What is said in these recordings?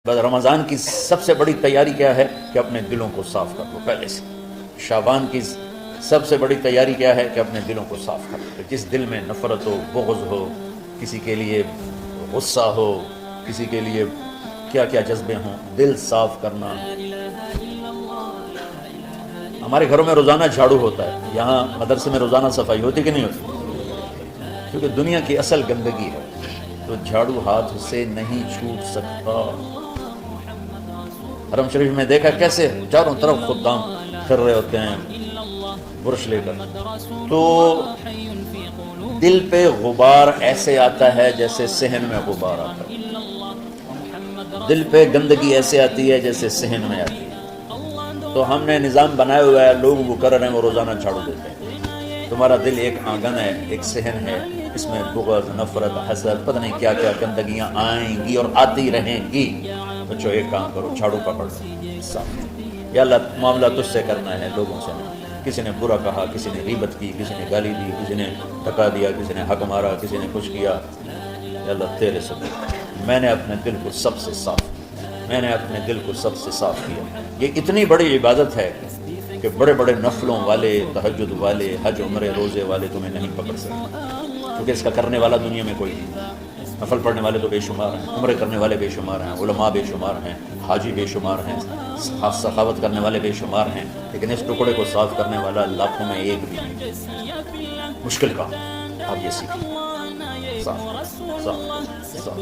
بس رمضان کی سب سے بڑی تیاری کیا ہے کہ اپنے دلوں کو صاف کر لو پہلے سے. شعبان کی سب سے بڑی تیاری کیا ہے کہ اپنے دلوں کو صاف کر لو. جس دل میں نفرت ہو، بغض ہو، کسی کے لیے غصہ ہو، کسی کے لیے کیا کیا جذبے ہوں، دل صاف کرنا. ہمارے گھروں میں روزانہ جھاڑو ہوتا ہے، یہاں مدرسے میں روزانہ صفائی ہوتی کہ نہیں ہوتی؟ کیونکہ دنیا کی اصل گندگی ہے تو جھاڑو ہاتھ سے نہیں چھوٹ سکتا. حرم شریف میں دیکھا کیسے چاروں طرف خدام پھر رہے ہوتے ہیں برش لے کر، تو دل پہ غبار ایسے آتا ہے جیسے صحن میں غبار آتا ہے. دل پہ گندگی ایسے آتی ہے جیسے صحن میں آتی ہے. تو ہم نے نظام بنایا ہوا ہے، لوگ وہ کر رہے ہیں، وہ روزانہ جھاڑو دیتے ہیں. تمہارا دل ایک آنگن ہے، ایک صحن ہے، اس میں بغض، نفرت، حسد، پتہ نہیں کیا کیا گندگیاں آئیں گی اور آتی رہیں گی. بچوں ایک کام کرو، جھاڑو پکڑ لو صاف. یا اللہ معاملہ تجھ سے کرنا ہے، لوگوں سے نہیں. کسی نے برا کہا، کسی نے غیبت کی، کسی نے گالی دی، کسی نے ٹکا دیا، کسی نے حق مارا، کسی نے کچھ کیا. یا اللہ تیرے سے میں نے اپنے دل کو سب سے صاف کیا، میں نے اپنے دل کو سب سے صاف کیا. یہ اتنی بڑی عبادت ہے کہ بڑے بڑے نفلوں والے، تہجد والے، حج عمرے روزے والے تمہیں نہیں پکڑ سکتے، کیونکہ اس کا کرنے والا دنیا میں کوئی نہیں. نفل پڑھنے والے تو بے شمار ہیں، عمرے کرنے والے بے شمار ہیں، علماء بے شمار ہیں، حاجی بے شمار ہیں، سخاوت کرنے والے بے شمار ہیں، لیکن اس ٹکڑے کو صاف کرنے والا لاکھوں میں ایک بھی نہیں. مشکل کام آپ یہ سیکھیں. صاف صاف صاف.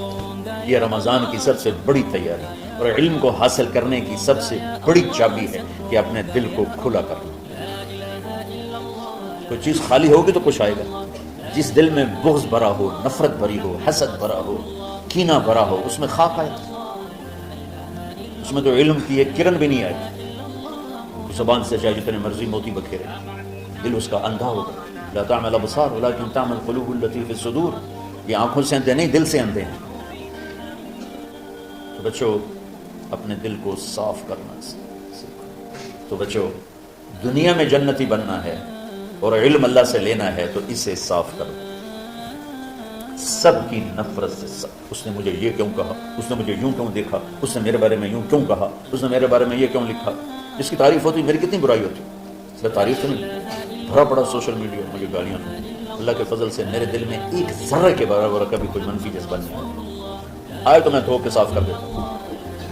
یہ رمضان کی سب سے بڑی تیاری اور علم کو حاصل کرنے کی سب سے بڑی چابی ہے کہ اپنے دل کو کھلا کرنا. کوئی چیز خالی ہوگی تو کچھ آئے گا. جس دل میں بغض بھرا ہو، نفرت بھری ہو، حسد بھرا ہو، کینہ بھرا ہو، اس میں خاک آئے، اس میں تو علم کی ایک کرن بھی نہیں آئی. زبان سے چاہے جتنے مرضی موتی بکھیرے، دل اس کا اندھا ہوگا. لا تعمل الابصار ولكن تعمل القلوب التي في الصدور. یہ آنکھوں سے اندھے نہیں، دل سے اندھے ہیں. تو بچوں اپنے دل کو صاف کرنا سیکھو. تو بچوں دنیا میں جنتی بننا ہے اور علم اللہ سے لینا ہے تو اسے صاف کرو. سب کی نفرت سے اس نے مجھے یہ کیوں کہا، اس نے مجھے یوں کیوں دیکھا، اس نے میرے بارے میں یوں کیوں کہا، اس نے میرے بارے میں یہ کیوں لکھا. جس کی تعریف ہوتی میری کتنی برائی ہوتی، اس لیے تعریف تو نہیں. بھرا پڑا سوشل میڈیا مجھے گالیاں. اللہ کے فضل سے میرے دل میں ایک ذرے کے برابر کبھی کوئی منفی جذبہ نہیں آئے تو میں دھو کے صاف کر دیتا ہوں.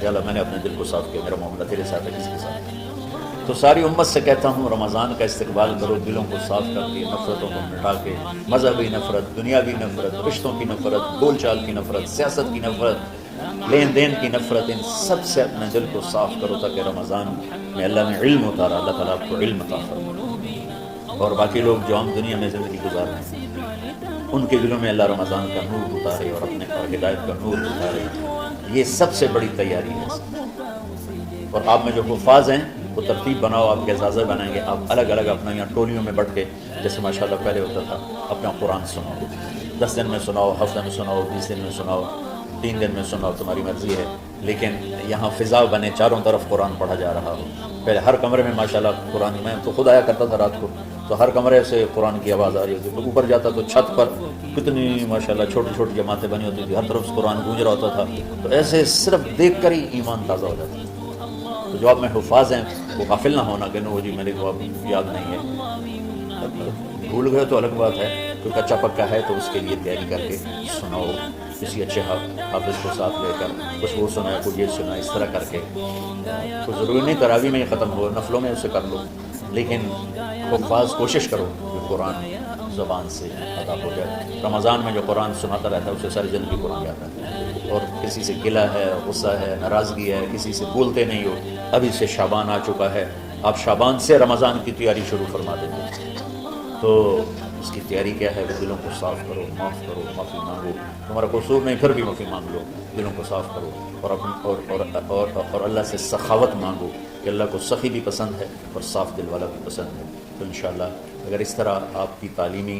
یا اللہ میں نے اپنے دل کو صاف کیا، میرا معاملہ تیرے ساتھ ہے، کسی کے ساتھ. تو ساری امت سے کہتا ہوں رمضان کا استقبال کرو، دلوں کو صاف کر کے، نفرتوں کو مٹا کے. مذہبی نفرت، دنیاوی نفرت، رشتوں کی نفرت، بول چال کی نفرت، سیاست کی نفرت، لین دین کی نفرت، ان سب سے اپنے دل کو صاف کرو تاکہ رمضان میں اللہ نے علم اتارا، اللہ تعالیٰ آپ کو علم عطا فرمائے. اور باقی لوگ جو ہم دنیا میں زندگی گزار رہے ہیں ان کے دلوں میں اللہ رمضان کا نور اتارے اور اپنے اور ہدایت کا نور اتارے. یہ سب سے بڑی تیاری ہے. اور آپ میں جو حفاظ ہیں وہ ترتیب بناؤ، آپ کے اعزازہ بنائیں گے. آپ الگ الگ اپنا یہاں ٹولیوں میں بٹ کے، جیسے ماشاءاللہ پہلے ہوتا تھا، اپنا قرآن سناؤ. 10 دن میں سناؤ، ہفتہ میں سناؤ، 20 دن میں سناؤ، 3 دن میں سناؤ، تمہاری مرضی ہے. لیکن یہاں فضا بنے، چاروں طرف قرآن پڑھا جا رہا ہو. پہلے ہر کمرے میں ماشاءاللہ قرآن، میں تو خود آیا کرتا تھا رات کو، تو ہر کمرے سے قرآن کی آواز آ رہی ہوتی. اوپر جاتا تو چھت پر کتنی ماشاءاللہ چھوٹی چھوٹی جماعتیں بنی ہوتی تھی، ہر طرف سے قرآن گونج رہا ہوتا تھا. تو ایسے صرف دیکھ کر ہی ایمان تازہ ہو جاتا. تو جو آپ میں حفاظ ہیں وہ غافل نہ ہونا کہ نو جی میرے کو اب یاد نہیں ہے. بھول گئے تو الگ بات ہے، کوئی کچا پکا ہے تو اس کے لیے تیاری کر کے سناؤ. کسی اچھے حافظ کو ساتھ لے کر کچھ وہ سنایا، کچھ یہ سنا، اس طرح کر کے. تو ضروری نہیں تراویح میں یہ ختم ہو، نفلوں میں اسے کر لو، لیکن حفاظ کوشش کرو کہ قرآن زبان سے ادا ہو جائے. رمضان میں جو قرآن سناتا رہتا ہے اسے ساری زندگی قرآن یاد رہتا ہے. اور کسی سے گلہ ہے، غصہ ہے، ناراضگی ہے، کسی سے بولتے نہیں ہو. ابھی سے شعبان آ چکا ہے، آپ شعبان سے رمضان کی تیاری شروع فرما دیں گے. تو اس کی تیاری کیا ہے؟ وہ دلوں کو صاف کرو، معاف کرو، معافی مانگو. تمہارا قصور نہیں پھر بھی معافی مانگ لو. دلوں کو صاف کرو اور اللہ سے سخاوت مانگو کہ اللہ کو سخی بھی پسند ہے اور صاف دل والا بھی پسند ہے. تو انشاءاللہ اگر اس طرح آپ کی تعلیمی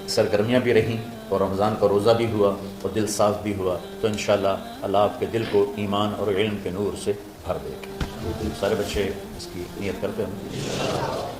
سرگرمیاں بھی رہیں اور رمضان کا روزہ بھی ہوا اور دل صاف بھی ہوا تو انشاءاللہ اللہ آپ کے دل کو ایمان اور علم کے نور سے بھر دے گا. سارے بچے اس کی نیت کرتے ہیں.